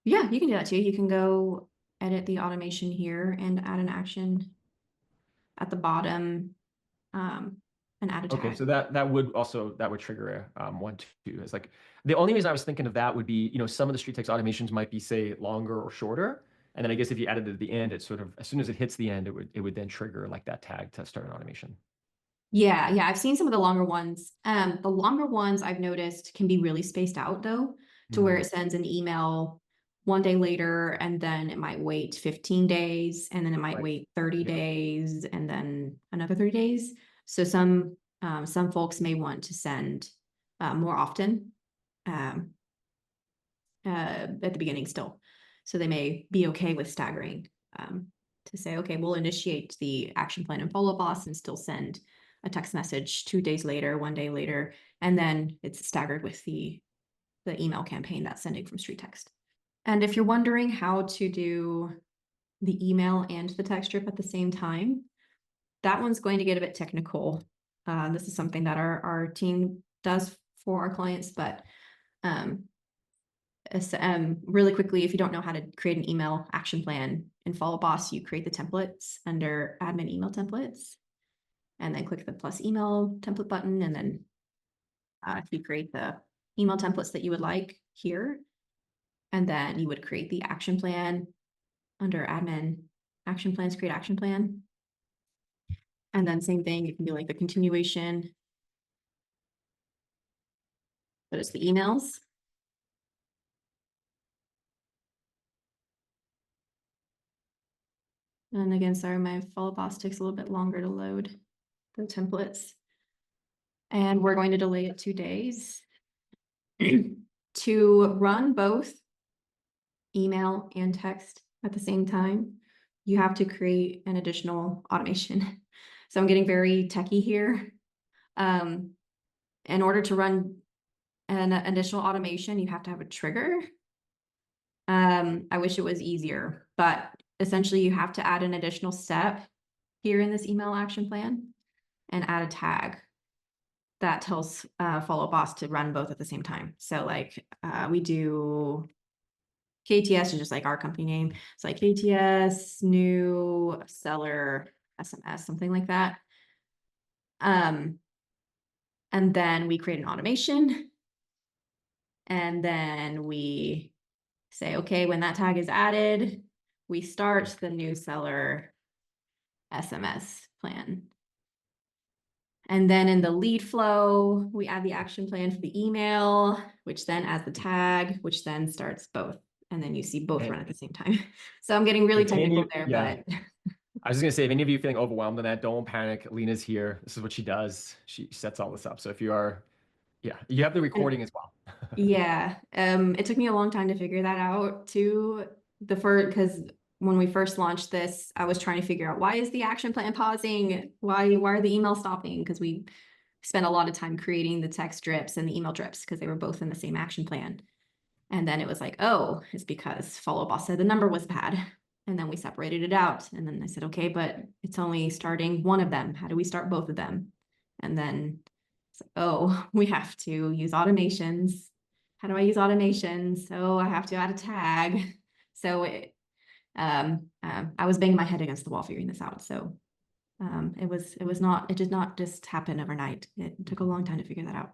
Yeah, you can do that too. You can go edit the automation here and add an action at the bottom and add a Okay, tag. so that would trigger a one too. It's like the only reason I was thinking of that would be, some of the street text automations might be say longer or shorter, and then I guess if you added it at the end, it sort of as soon as it hits the end, it would then trigger like that tag to start an automation. Yeah, I've seen some of the longer ones. The longer ones I've noticed can be really spaced out though. to where Mm, it sends an email one day later, and then it might wait 15 days, and then it might right. wait 30 Yeah. days, and then another 30 days. So some folks may want to send more often um, at the beginning still. So they may be okay with staggering to say, okay, we'll initiate the action plan and follow boss and still send a text message 2 days later, one day later, and then it's staggered with the email campaign that's sending from StreetText. And if you're wondering how to do the email and the text strip at the same time, that one's going to get a bit technical. This is something that our team does for our clients, but um, really quickly, if you don't know how to create an email action plan in Follow Boss, you create the templates under admin email templates, and then click the plus email template button, and then you create the email templates that you would like here, and then you would create the action plan under admin action plans, create action plan. And then same thing, it can be like the continuation, but it's the emails. And again, sorry, my Follow Boss takes a little bit longer to load the templates. And we're going to delay it 2 days. To run both email and text at the same time, you have to create an additional automation. So I'm getting very techie here. In order to run an additional automation, you have to have a trigger. I wish it was easier, but essentially you have to add an additional step here in this email action plan and add a tag that tells Follow Boss to run both at the same time. So like we do KTS is just like our company name. It's like KTS new seller SMS, something like that. And then we create an automation, and then we say, okay, when that tag is added, we start the new seller SMS plan. And then in the lead flow, we add the action plan for the email, which then adds the tag, which then starts both. And then you see both And run at the same time. So I'm getting really if any of technical you, there, yeah, but I was just gonna say, if any of you feeling overwhelmed on that, don't panic. Lena's here. This is what she does. She sets all this up. So if you are, yeah, you have the recording as well. yeah, it took me a long time to figure that out too. Because when we first launched this, I was trying to figure out, why is the action plan pausing? Why are the emails stopping? Because we spent a lot of time creating the text drips and the email drips because they were both in the same action plan. And then it was like, oh, it's because Follow Boss said the number was bad. And then we separated it out. And then I said, okay, but it's only starting one of them. How do we start both of them? And then, oh, we have to use automations. How do I use automations? So I have to add a tag. So I was banging my head against the wall figuring this out. So it did not just happen overnight. It took a long time to figure that out.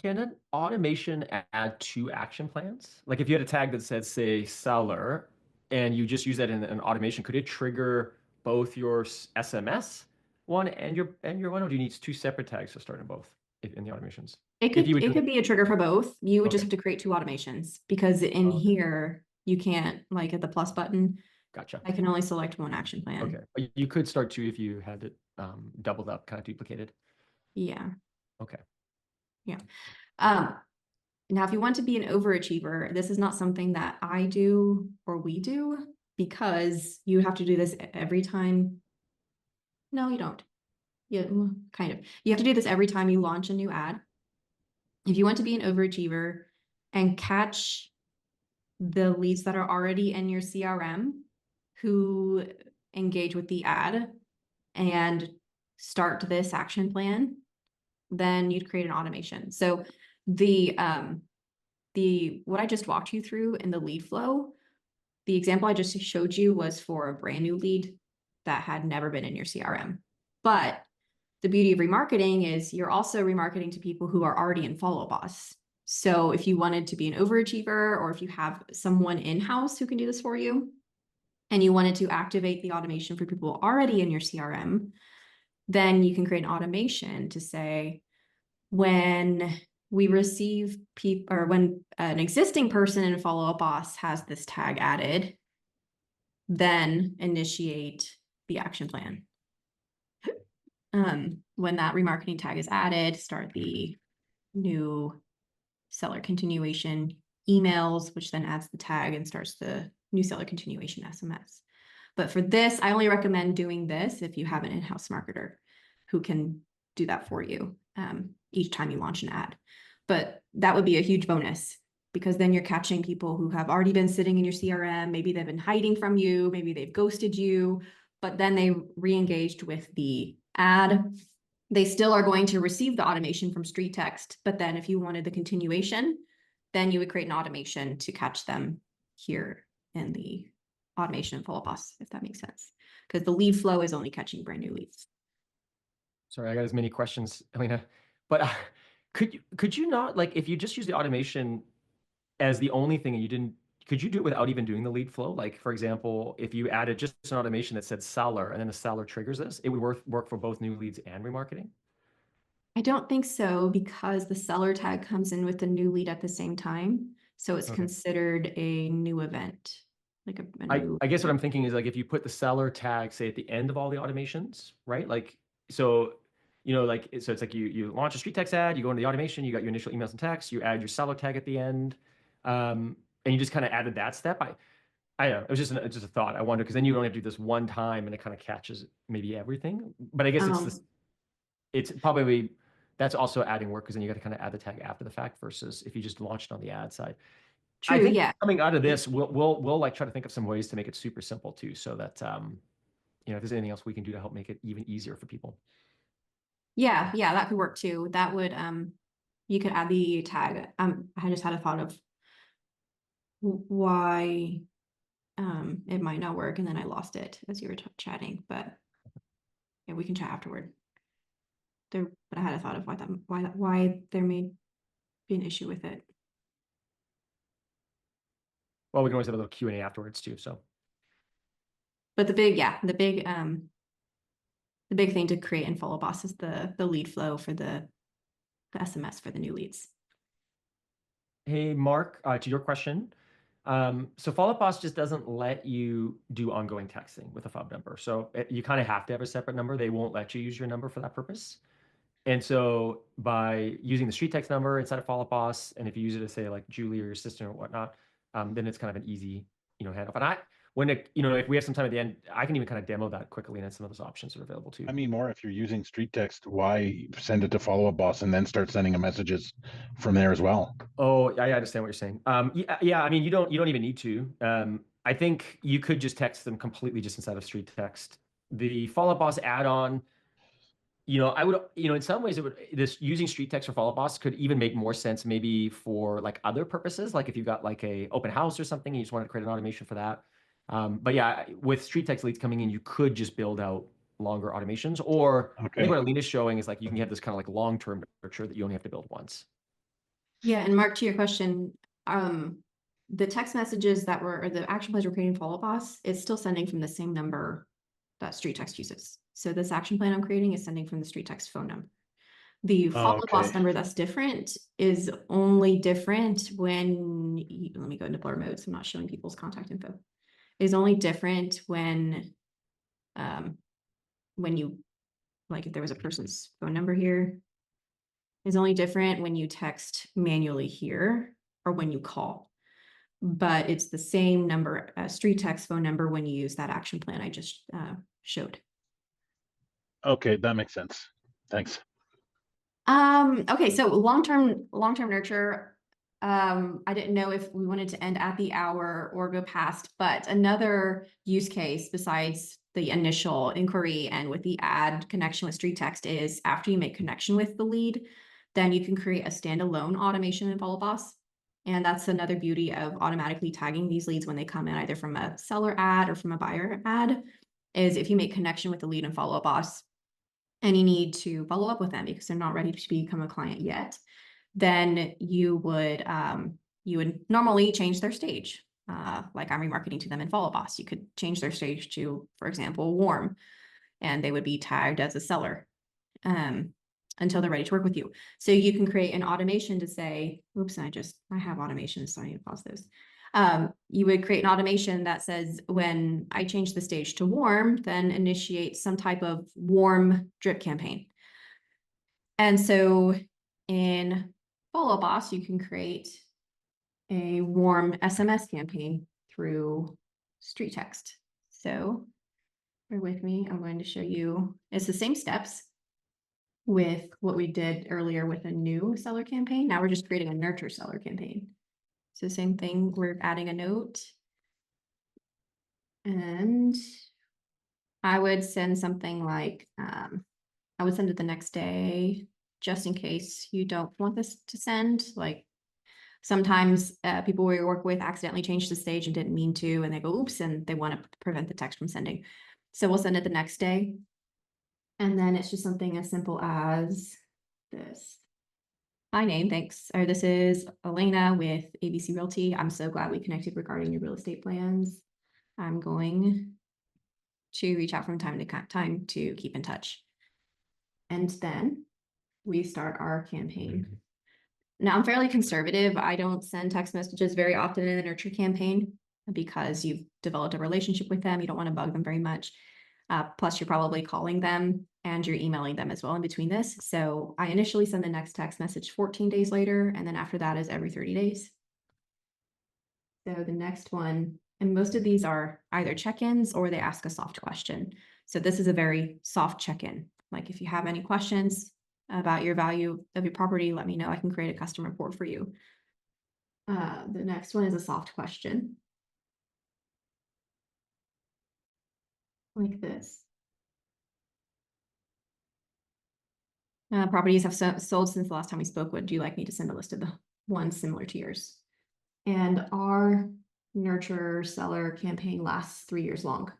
Can an automation add two action plans? Like if you had a tag that said, say, seller, and you just use that in an automation, could it trigger both your SMS one and your one, or do you need two separate tags to start in both in the automations? If you would It do could it. be a trigger for both. You would just Okay. have to create two automations, because in Okay. here you can't, like at the plus button, Gotcha. I can only select one action Okay. plan. But you could start two if you had it doubled up, kind of duplicated. Yeah, Okay. yeah. Um, Now, if you want to be an overachiever, this is not something that I do or we do, because you have to do this every time. No, you don't. Yeah, well, kind of. You have to do this every time you launch a new ad. If you want to be an overachiever and catch the leads that are already in your CRM who engage with the ad and start this action plan, then you'd create an automation. So the what I just walked you through in the lead flow, the example I just showed you was for a brand new lead that had never been in your CRM. But the beauty of remarketing is you're also remarketing to people who are already in Follow Boss. So if you wanted to be an overachiever, or if you have someone in-house who can do this for you, and you wanted to activate the automation for people already in your CRM, then you can create an automation to say, when we receive people, or when an existing person in Follow Up Boss has this tag added, then initiate the action plan. When that remarketing tag is added, start the new seller continuation emails, which then adds the tag and starts the new seller continuation SMS. But for this, I only recommend doing this if you have an in-house marketer who can do that for you each time you launch an ad. But that would be a huge bonus, because then you're catching people who have already been sitting in your CRM. Maybe they've been hiding from you, maybe they've ghosted you, but then they re-engaged with the ad. They still are going to receive the automation from StreetText, but then if you wanted the continuation, then you would create an automation to catch them here in the automation Follow Up Boss, if that makes sense. Because the lead flow is only catching brand new leads. Sorry, I got as many questions, Elena. But could you not, like, if you just use the automation as the only thing and you didn't, could you do it without even doing the lead flow? Like, for example, if you added just an automation that said seller and then the seller triggers this, it would work for both new leads and remarketing? I don't think so, because the seller tag comes in with the new lead at the same time. So it's Okay. considered a new event, like a I, new. I guess what I'm thinking is, like, if you put the seller tag, say, at the end of all the automations, right? Like, so, like, so it's like you launch a StreetText ad, you go into the automation, you got your initial emails and texts, you add your seller tag at the end, and you just kind of added that step. I don't know. It was just a thought. I wonder, because then you only have to do this one time and it kind of catches maybe everything. But I guess it's this. Um, It's probably that's also adding work, because then you got to kind of add the tag after the fact versus if you just launched on the ad side. I True, think yeah. coming out of this, we'll like try to think of some ways to make it super simple too, so that if there's anything else we can do to help make it even easier for people. Yeah, yeah, that could work too. That would you could add the tag. I just had a thought of why it might not work, and then I lost it as you were chatting, but yeah, we can chat afterward. But I had a thought of why there may be an issue with it. Well, we can always have a little Q&A afterwards too. So But the big thing to create in Follow Boss is the lead flow for the SMS for the new leads. hey, Mark, to your question. So Follow Up Boss just doesn't let you do ongoing texting with a fob number. So you kind of have to have a separate number. They won't let you use your number for that purpose. And so by using the street text number inside of Follow Up Boss, and if you use it to say like Julie or your sister or whatnot, then it's kind of an easy, handoff. And if we have some time at the end, I can even kind of demo that quickly, and some of those options are available too. I mean, more if you're using StreetText, why send it to Follow Up Boss and then start sending a messages from there as well? Oh, I understand what you're saying. Yeah. I mean, you don't even need to. I think you could just text them completely just inside of street text. The Follow Up Boss add-on, I would, in some ways, this using StreetText for Follow Up Boss could even make more sense maybe for like other purposes, like if you've got like a open house or something, and you just wanted to create an automation for that. But yeah, with StreetText leads coming in, you could just build out longer automations, or I think Okay. what Alina's showing is like you can have this kind of like long-term nurture that you only have to build once. Yeah, and Mark, to your question, the text messages or the action plans we're creating Follow Boss, it's still sending from the same number that StreetText uses. So this action plan I'm creating is sending from the StreetText phone number. The Follow Boss Okay. number that's different is only different when let me go into blur mode, so I'm not showing people's contact info. Is only different when you, like, if there was a person's phone number here, is only different when you text manually here or when you call. But it's the same number, StreetText phone number, when you use that action plan I just showed. Okay, that makes sense. Thanks. Okay, so long-term nurture. I didn't know if we wanted to end at the hour or go past, but another use case besides the initial inquiry and with the ad connection with StreetText is after you make connection with the lead, then you can create a standalone automation in Follow Boss. And that's another beauty of automatically tagging these leads when they come in either from a seller ad or from a buyer ad, is if you make connection with the lead in Follow Boss and you need to follow up with them because they're not ready to become a client yet, then you would normally change their stage. Like I'm remarketing to them in Follow Boss. You could change their stage to, for example, warm, and they would be tagged as a seller. until they're ready to work with you. So you can create an automation to say, oops, I have automations, so I need to pause those. You would create an automation that says, when I change the stage to warm, then initiate some type of warm drip campaign. And so in Follow Boss, you can create a warm SMS campaign through StreetText. So bear with me, I'm going to show you, it's the same steps with what we did earlier with a new seller campaign. Now we're just creating a nurture seller campaign. So same thing, we're adding a note. And I would send something like, I would send it the next day, just in case you don't want this to send. Like sometimes people we work with accidentally changed the stage and didn't mean to, and they go, oops, and they want to prevent the text from sending. So we'll send it the next day. And then it's just something as simple as this. Hi, name, thanks. Or this is Elena with ABC Realty. I'm so glad we connected regarding your real estate plans. I'm going to reach out from time to time to keep in touch. And then we start our campaign. Now I'm fairly conservative. I don't send text messages very often in the nurture campaign because you've developed a relationship with them. You don't want to bug them very much. Plus you're probably calling them and you're emailing them as well in between this. So I initially send the next text message 14 days later, and then after that is every 30 days. So the next one, and most of these are either check-ins or they ask a soft question. So this is a very soft check-in. Like if you have any questions about your value of your property, let me know. I can create a custom report for you. The next one is a soft question. Like this. Properties have sold since the last time we spoke. Would you like me to send a list of the ones similar to yours? And our nurture seller campaign lasts 3 years long.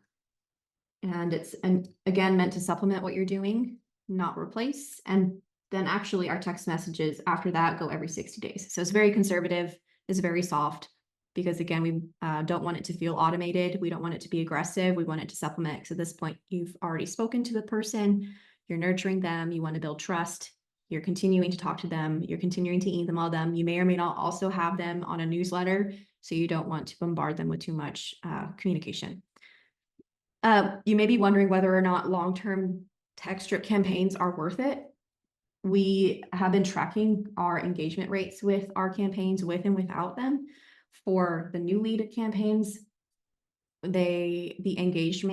And it's, and again, meant to supplement what you're doing, not replace. And then actually our text messages after that go every 60 days. So it's very conservative, it's very soft, because again, we don't want it to feel automated. We don't want it to be aggressive. We want it to supplement. So at this point, you've already spoken to the person, you're nurturing them, you want to build trust, you're continuing to talk to them, you're continuing to email them. You may or may not also have them on a newsletter, so you don't want to bombard them with too much communication. You may be wondering whether or not long-term text strip campaigns are worth it. We have been tracking our engagement rates with our campaigns, with and without them. For the new lead campaigns, the engaged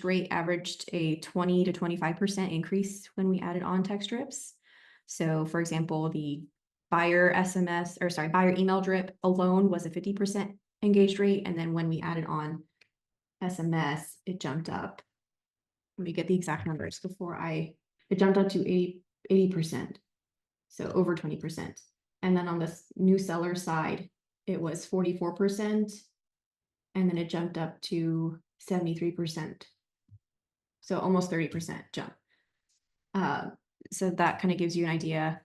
rate averaged a 20 to 25% increase when we added on text strips. So for example, the buyer email drip alone was a 50% engaged rate. And then when we added on SMS, it jumped up. Let me get the exact numbers it jumped up to 80%. So over 20%. And then on this new seller side, it was 44%. And then it jumped up to 73%. So almost 30% jump. So that kind of gives you an idea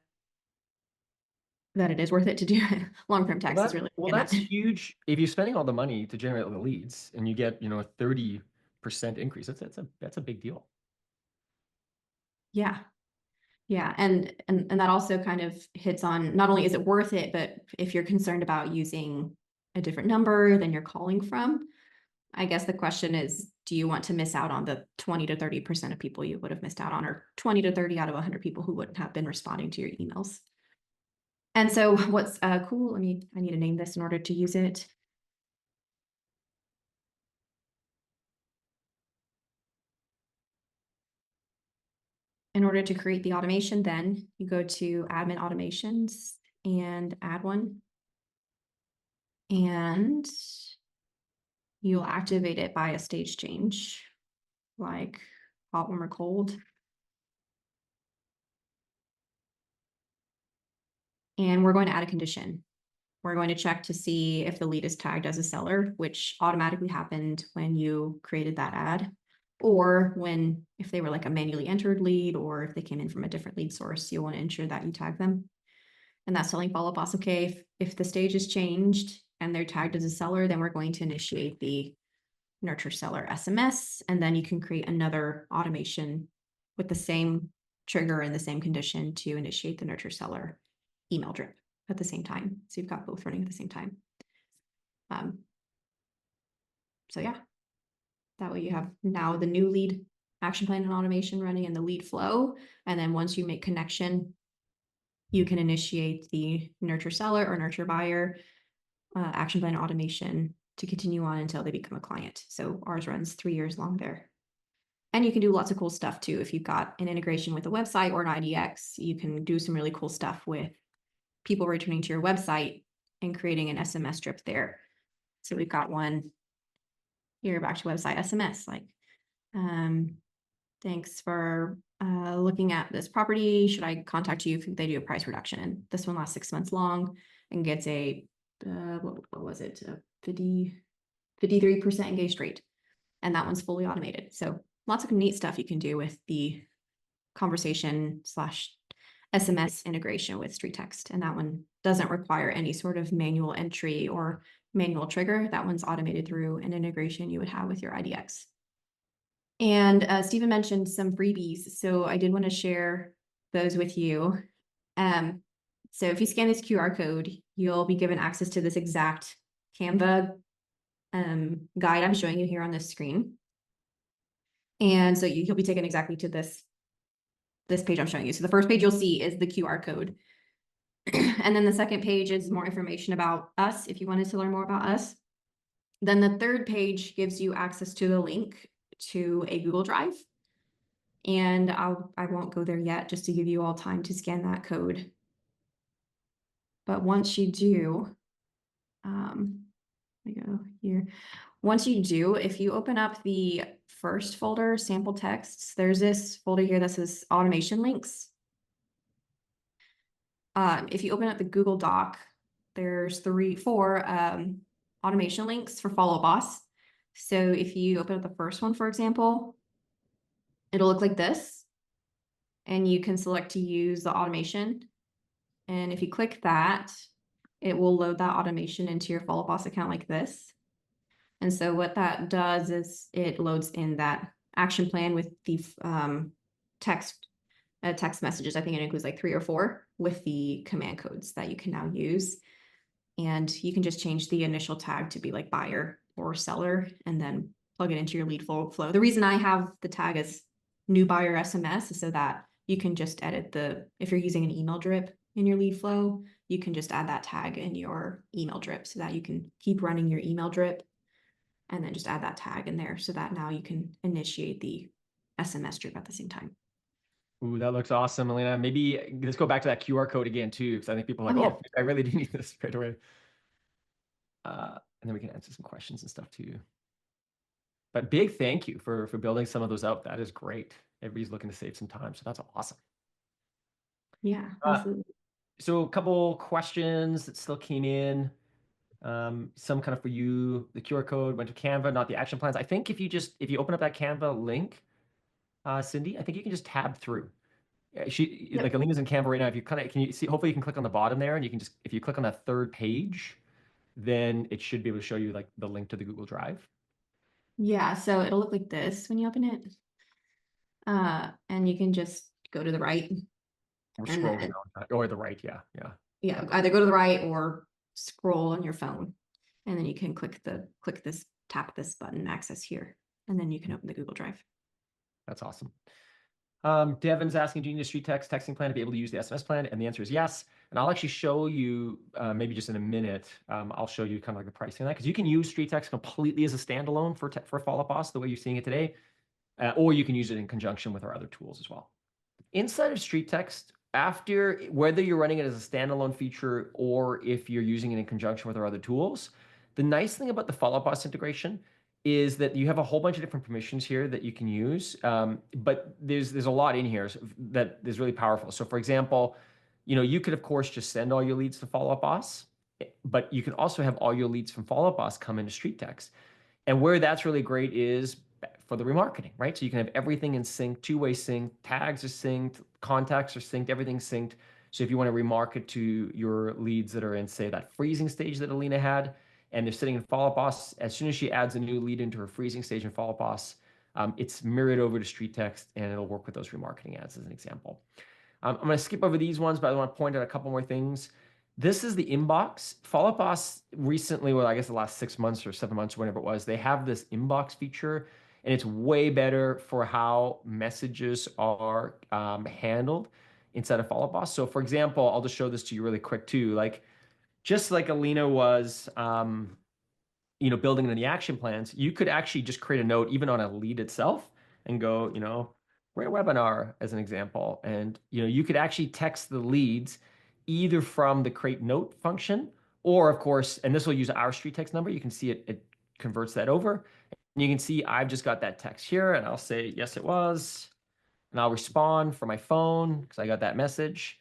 that it is worth it to do long-term text. Well, is really that's huge. If you're spending all the money to generate the leads and you get, a 30% increase, that's a big deal. Yeah. Yeah. And that also kind of hits on, not only is it worth it, but if you're concerned about using a different number than you're calling from, I guess the question is, do you want to miss out on the 20 to 30% of people you would have missed out on, or 20 to 30 out of 100 people who wouldn't have been responding to your emails? And so what's cool, I need to name this in order to use it. In order to create the automation, then you go to admin automations and add one. And you'll activate it by a stage change, like hot, warm, or cold. And we're going to add a condition. We're going to check to see if the lead is tagged as a seller, which automatically happened when you created that ad, or if they were like a manually entered lead, or if they came in from a different lead source, you'll want to ensure that you tag them. And that's telling Follow Boss, okay, if the stage is changed and they're tagged as a seller, then we're going to initiate the nurture seller SMS, and then you can create another automation with the same trigger in the same condition to initiate the nurture seller email drip at the same time. So you've got both running at the same time. So yeah, that way you have now the new lead action plan and automation running in the lead flow. And then once you make connection, you can initiate the nurture seller or nurture buyer action plan automation to continue on until they become a client. So ours runs 3 years long there. And you can do lots of cool stuff too. If you've got an integration with a website or an IDX, you can do some really cool stuff with people returning to your website and creating an SMS drip there. So we've got one here, back to website SMS, like, thanks for looking at this property. Should I contact you if they do a price reduction? And this one lasts 6 months long and gets a, what was it? 53% engaged rate. And that one's fully automated. So lots of neat stuff you can do with the conversation / SMS integration with StreetText. And that one doesn't require any sort of manual entry or manual trigger. That one's automated through an integration you would have with your IDX. And Stephen mentioned some freebies. So I did want to share those with you. So if you scan this QR code, you'll be given access to this exact Canva guide I'm showing you here on this screen. And so you'll be taken exactly to this page I'm showing you. So the first page you'll see is the QR code. And then the second page is more information about us if you wanted to learn more about us. Then the third page gives you access to the link to a Google Drive. And I won't go there yet, just to give you all time to scan that code. But once you do, let me go here. Once you do, if you open up the first folder, sample texts, there's this folder here that says automation links. If you open up the Google Doc, there's 4 automation links for Follow Boss. So if you open up the first one, for example, it'll look like this. And you can select to use the automation. And if you click that, it will load that automation into your Follow Boss account like this. And so what that does is it loads in that action plan with the text messages. I think it includes like 3 or 4 with the command codes that you can now use. And you can just change the initial tag to be like buyer or seller and then plug it into your lead flow. The reason I have the tag as new buyer SMS is so that you can just edit if you're using an email drip in your lead flow, you can just add that tag in your email drip so that you can keep running your email drip and then just add that tag in there so that now you can initiate the SMS drip at the same time. Ooh, that looks awesome, Elena. Maybe let's go back to that QR code again too, because I think people are like, oh, I really do need this right away. And then we can answer some questions and stuff too. But big thank you for building some of those out. That is great. Everybody's looking to save some time, so that's awesome. Yeah, absolutely. So a couple questions that still came in. Some kind of for you. The QR code went to Canva, not the action plans. I think if you open up that Canva link, Cindy, I think you can just tab through. Like Elena's in Canva right now. If you can you see? Hopefully you can click on the bottom there, and you can just, if you click on that third page, then it should be able to show you like the link to the Google Drive. Yeah, so it'll look like this when you open it. And you can just go to the right. Or scroll down, or the right, yeah. Yeah, either go to the right or scroll on your phone. And then you can tap this button, access here, and then you can open the Google Drive. That's awesome. Devin's asking, do you need a StreetText texting plan to be able to use the SMS plan? And the answer is yes. And I'll actually show you, maybe just in a minute, I'll show you kind of like the pricing of that, because you can use StreetText completely as a standalone for Follow Boss, the way you're seeing it today, or you can use it in conjunction with our other tools as well. Inside of StreetText, whether you're running it as a standalone feature or if you're using it in conjunction with our other tools, the nice thing about the Follow Boss integration is that you have a whole bunch of different permissions here that you can use, but there's a lot in here that is really powerful. So for example, you could of course just send all your leads to Follow Up Boss, but you can also have all your leads from Follow Up Boss come into StreetText. And where that's really great is for the remarketing, right? So you can have everything in sync, two-way sync, tags are synced, contacts are synced, everything's synced. So if you want to remarket to your leads that are in, say, that freezing stage that Elena had, and they're sitting in Follow Up Boss, as soon as she adds a new lead into her freezing stage in Follow Up Boss, it's mirrored over to StreetText and it'll work with those remarketing ads as an example. I'm going to skip over these ones, but I want to point out a couple more things. This is the inbox. Follow Up Boss recently, well, I guess the last 6 months or 7 months, whatever it was, they have this inbox feature, and it's way better for how messages are handled inside of Follow Up Boss. So, for example, I'll just show this to you really quick too. Like, just like Elena was, building in the action plans, you could actually just create a note even on a lead itself and go, create a webinar as an example. And, you could actually text the leads either from the create note function or of course, and this will use our StreetText number. You can see it converts that over. And you can see I've just got that text here and I'll say, yes, it was. And I'll respond from my phone because I got that message.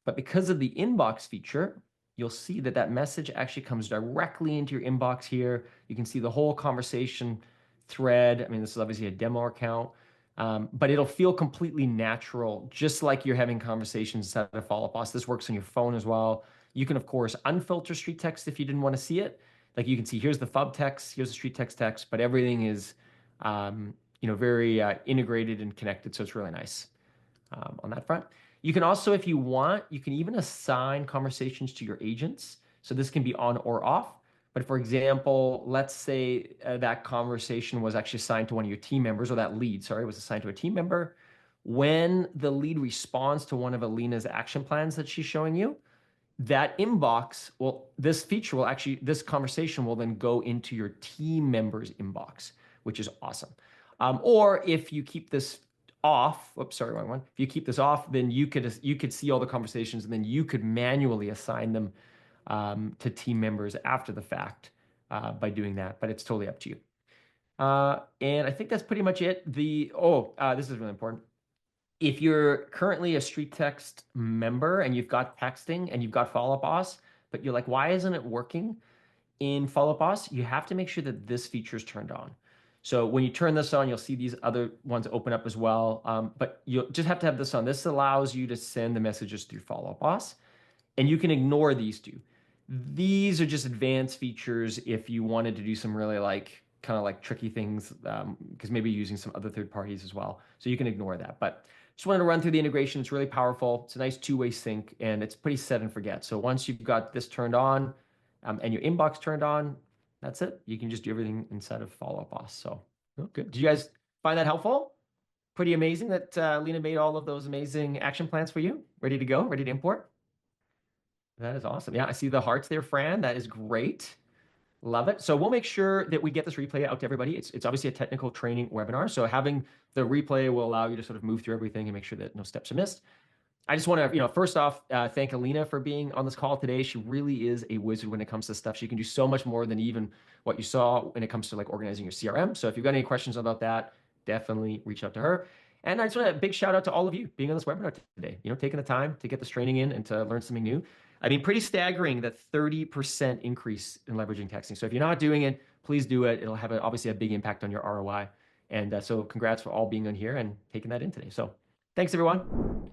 But because of the inbox feature, you'll see that that message actually comes directly into your inbox here. You can see the whole conversation thread. I mean, this is obviously a demo account, but it'll feel completely natural, just like you're having conversations inside of Follow Up Boss. This works on your phone as well. You can, of course, unfilter StreetText if you didn't want to see it. Like you can see, here's the FUB text, here's the StreetText text, but everything is, very integrated and connected. So it's really nice on that front. You can also, if you want, you can even assign conversations to your agents. So this can be on or off. But for example, let's say that conversation was actually assigned to one of your team members, or that lead, sorry, was assigned to a team member. When the lead responds to one of Elena's action plans that she's showing you, that inbox, well, this feature will actually, this conversation will then go into your team member's inbox, which is awesome. Or if you keep this off, oops, sorry, wrong one. If you keep this off, then you could see all the conversations and then you could manually assign them to team members after the fact by doing that, but it's totally up to you. And I think that's pretty much it. This is really important. If you're currently a StreetText member and you've got texting and you've got Follow Up Boss, but you're like, why isn't it working in Follow Up Boss? You have to make sure that this feature is turned on. So when you turn this on, you'll see these other ones open up as well. But you'll just have to have this on. This allows you to send the messages through Follow Up Boss, and you can ignore these two. These are just advanced features if you wanted to do some really kind of tricky things, because maybe you're using some other third parties as well. So you can ignore that. But just wanted to run through the integration. It's really powerful. It's a nice two-way sync, and it's pretty set and forget. So once you've got this turned on and your inbox turned on, that's it. You can just do everything inside of Follow Up Boss. So good. Do you guys find that helpful? Pretty amazing that Lena made all of those amazing action plans for you. Ready to go? Ready to import? That is awesome. Yeah, I see the hearts there, Fran. That is great. Love it. So we'll make sure that we get this replay out to everybody. It's obviously a technical training webinar. So having the replay will allow you to sort of move through everything and make sure that no steps are missed. I just want to, first off, thank Elena for being on this call today. She really is a wizard when it comes to stuff. She can do so much more than even what you saw when it comes to organizing your CRM. So if you've got any questions about that, definitely reach out to her. And I just want a big shout out to all of you being on this webinar today, taking the time to get this training in and to learn something new. I mean, pretty staggering that 30% increase in leveraging texting. So if you're not doing it, please do it. It'll have obviously a big impact on your ROI. And so congrats for all being on here and taking that in today. So thanks, everyone.